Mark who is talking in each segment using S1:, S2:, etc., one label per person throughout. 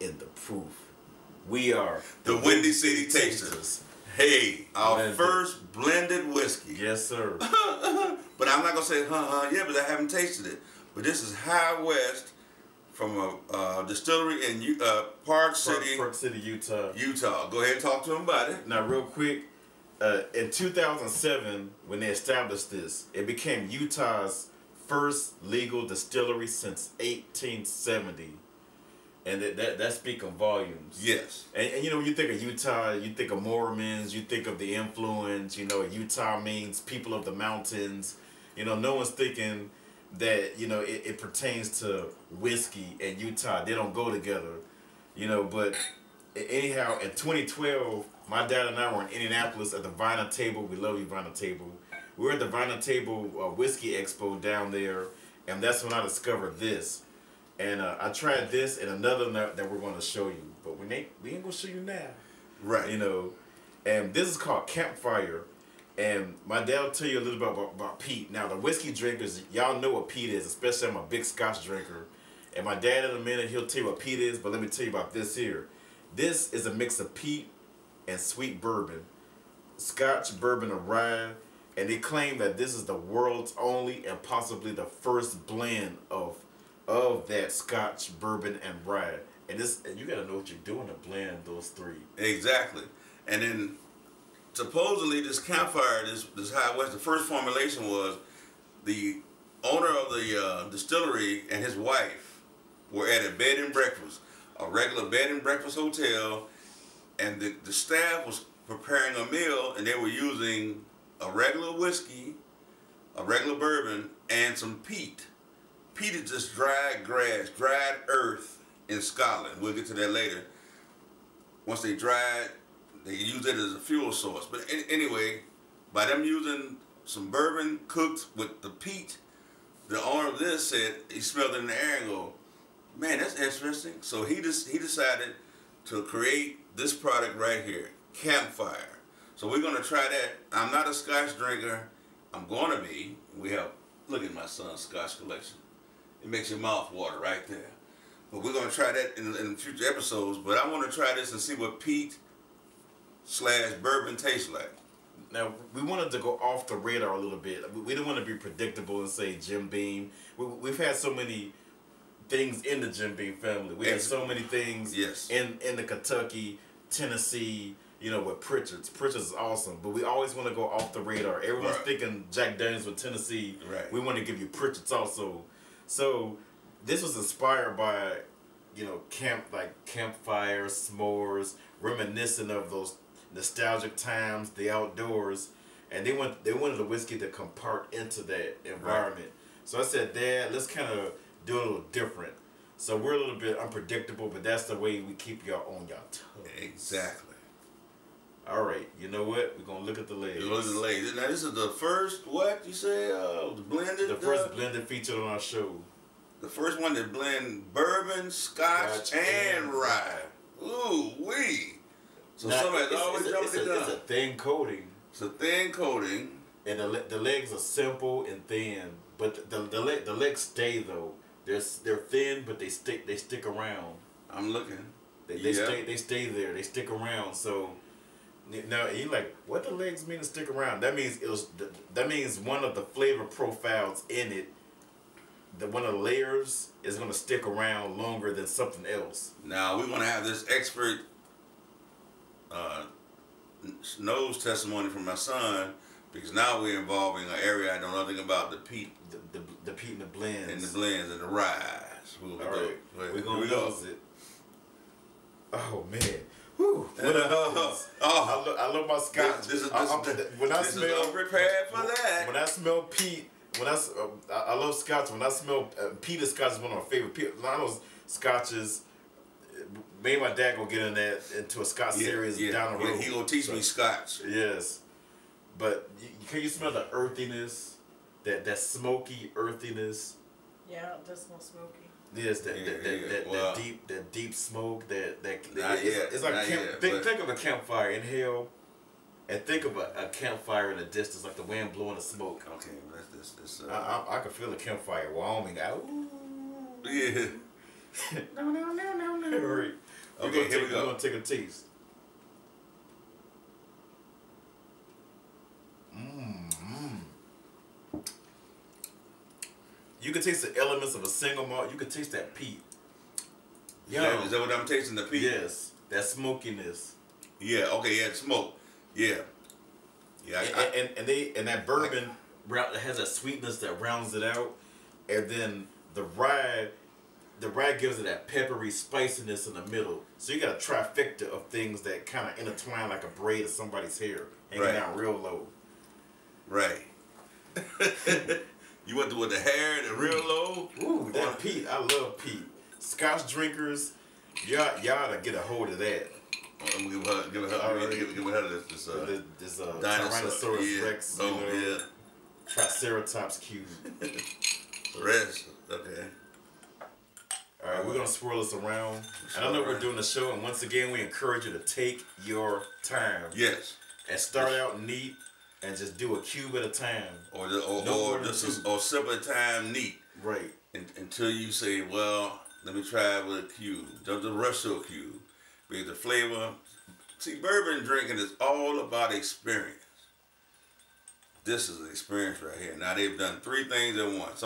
S1: in the proof. We are
S2: the Windy City Tasters. Hey, our
S1: Blended.
S2: first blended whiskey.
S1: Yes, sir.
S2: But I'm not gonna say yeah, but I haven't tasted it. But this is High West from a distillery in Park City,
S1: Utah.
S2: Utah. Go ahead and talk to them about it.
S1: Now, real quick, in 2007, when they established this, it became Utah's first legal distillery since 1870. And that's speaking volumes.
S2: Yes.
S1: And you know, when you think of Utah, you think of Mormons, you think of the influence, you know, Utah means people of the mountains. You know, no one's thinking that, you know, it pertains to whiskey and Utah. They don't go together, you know, but anyhow, in 2012, my dad and I were in Indianapolis at the Vina Table. We love you, Vina Table. We were at the Vina Table Whiskey Expo down there, and that's when I discovered this. And I tried this and another that we're going to show you, but we ain't going to show you now.
S2: Right.
S1: You know, and this is called Campfire. And my dad will tell you a little bit about peat. Now, the whiskey drinkers, y'all know what peat is, especially I'm a big Scotch drinker. And my dad, in a minute, he'll tell you what peat is, but let me tell you about this here. This is a mix of peat and sweet bourbon, Scotch, bourbon, and rye. And they claim that this is the world's only and possibly the first blend of that Scotch, bourbon, and rye. And you gotta know what you're doing to blend those three.
S2: Exactly. And then supposedly this Campfire, this High West, the first formulation was the owner of the distillery and his wife were at a bed and breakfast, a regular bed and breakfast hotel, and the staff was preparing a meal, and they were using a regular whiskey, a regular bourbon, and some peat. Peat is just dried grass, dried earth in Scotland. We'll get to that later. Once they dried, they use it as a fuel source. But anyway, by them using some bourbon cooked with the peat, the owner of this said he smelled it in the air and go, man, that's interesting. So he decided to create this product right here, Campfire. So we're going to try that. I'm not a Scotch drinker. I'm going to be. We have, look at my son's Scotch collection. It makes your mouth water right there. But we're going to try that in future episodes. But I want to try this and see what peat/bourbon tastes like.
S1: Now, we wanted to go off the radar a little bit. We didn't want to be predictable and say Jim Beam. We've had so many things in the Jim Beam family. We had so many things in the Kentucky, Tennessee, you know, with Pritchard's. Pritchard's is awesome, but we always want to go off the radar. Everyone's thinking Jack Daniels with Tennessee.
S2: Right.
S1: We want to give you Pritchard's also. So this was inspired by, you know, campfire, s'mores, reminiscent of those nostalgic times, the outdoors, and they wanted the whiskey to come part into that environment. Right. So I said, Dad, let's kind of do a little different. So we're a little bit unpredictable, but that's the way we keep y'all on y'all toes.
S2: Exactly.
S1: All right, you know what? We're gonna look at the legs.
S2: Look at the legs. Now this is the first what you say? The blended.
S1: The first blended featured on our show.
S2: The first one that blend bourbon, Scotch, and rye. Ooh wee. So
S1: now,
S2: somebody's always jumping the gun.
S1: It's a thin coating.
S2: It's a thin coating.
S1: And the legs are simple and thin, but the legs stay though. They're thin, but they stick around.
S2: I'm looking.
S1: They stay there. They stick around. So now you're like, what the legs mean to stick around? That means that means one of the flavor profiles in it, one of the layers is gonna stick around longer than something else.
S2: Now we're gonna have this expert nose testimony from my son, because now we're involving an area I know nothing about, the peat.
S1: The peat and the blends.
S2: And the blends and the ryes.
S1: We're gonna nose it. Oh man. Whew. I love my Scotch.
S2: When I smell prepared for that.
S1: When I smell peat, I love Scotch. When I smell peated Scotch is one of my favorite. A lot of those Scotches. Maybe my dad gonna get into a Scotch series down the road.
S2: He gonna teach me Scotch.
S1: Yes, but can you smell the earthiness, that smoky earthiness?
S3: Yeah, it does smell smoky.
S1: Yes, that deep smoke. It's like think of a campfire. Inhale, and think of a campfire in the distance, like the wind blowing the smoke.
S2: Okay, that's
S1: I can feel a campfire, Wyoming.
S2: Yeah.
S3: No.
S1: Right.
S2: Okay, here we go.
S1: We're gonna take a taste. You can taste the elements of a single malt. You can taste that peat.
S2: Yeah, is that what I'm tasting? The peat?
S1: Yes, that smokiness.
S2: Yeah. Okay. Yeah, smoke. Yeah. Yeah.
S1: And that bourbon has that sweetness that rounds it out, and then the rye gives it that peppery spiciness in the middle. So you got a trifecta of things that kind of intertwine like a braid of somebody's hair, hanging down real low.
S2: Right. You went with the hair and the real low.
S1: Ooh, that peat. I love peat. Scotch drinkers, y'all to get a hold of that.
S2: I'm gonna give her this
S1: Tyrannosaurus Rex.
S2: Oh yeah.
S1: Triceratops cube.
S2: Rest. Okay.
S1: All right, we're gonna swirl this around. And I know we're doing the show, and once again, we encourage you to take your time.
S2: Yes.
S1: And start out neat, and just do a cube at a time.
S2: Or sip at a time neat.
S1: Right.
S2: Until you say, well, let me try it with a cube. Don't rush to a cube. Because the flavor. See, bourbon drinking is all about experience. This is an experience right here. Now they've done 3 things at once.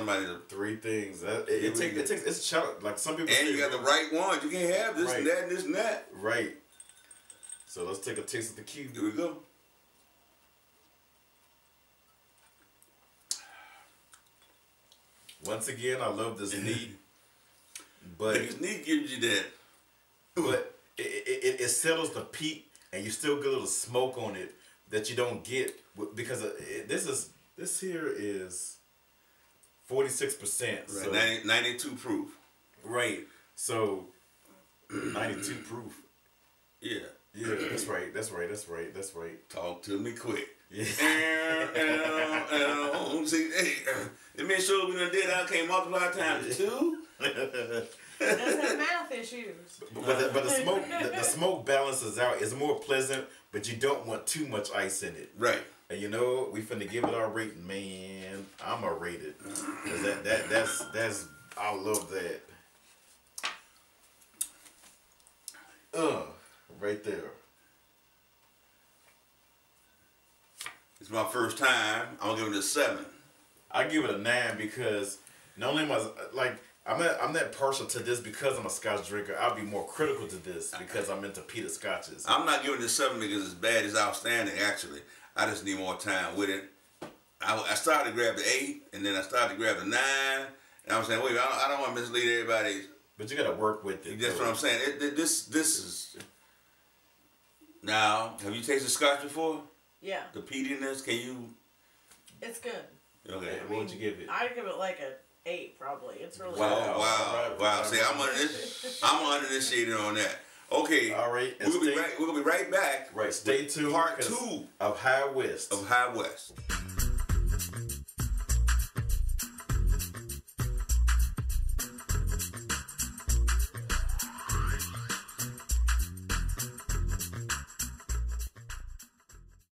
S1: Three things. It's challenge. Like some people.
S2: And you got the right ones. You can't have this and that and this and that.
S1: Right. So let's take a taste of the cube.
S2: Here we go.
S1: Once again, I love this neat. But
S2: because neat gives you that.
S1: But it settles the peat, and you still get a little smoke on it that you don't get because this here is 46%.
S2: Right.
S1: So
S2: 92 proof.
S1: Right. So 92 proof.
S2: Yeah.
S1: Yeah, that's right.
S2: Talk to me quick.
S1: Yeah.
S2: See, hey, it made sure we done did. I can't multiply times 2.
S3: Doesn't have math issues.
S1: But the smoke balances out. It's more pleasant, but you don't want too much ice in it.
S2: Right.
S1: And you know, we finna give it our rating, man. I'ma rate it. 'Cause that's I love that. Right there.
S2: It's my first time. I'm gonna give it a 7.
S1: I give it a 9 because not only am I'm not partial to this because I'm a Scotch drinker. I'll be more critical to this because I'm into peated Scotches.
S2: I'm not giving it a 7 because it's bad. It's outstanding, actually. I just need more time with it. I started to grab the 8, and then I started to grab the 9. And I was saying, wait, I don't want to mislead everybody.
S1: But you got to work with it.
S2: That's what I'm saying. This is... Now, have you tasted Scotch before?
S3: Yeah.
S2: The peatiness, can you...
S3: It's good.
S2: Okay.
S1: What would you give it?
S3: I'd give it like a 8 probably. It's really good.
S2: Wow. See, I'm uninitiated on that. Okay.
S1: All right.
S2: We're gonna be right back.
S1: Right. Stay tuned.
S2: Part 2
S1: of High West.
S2: Of High West.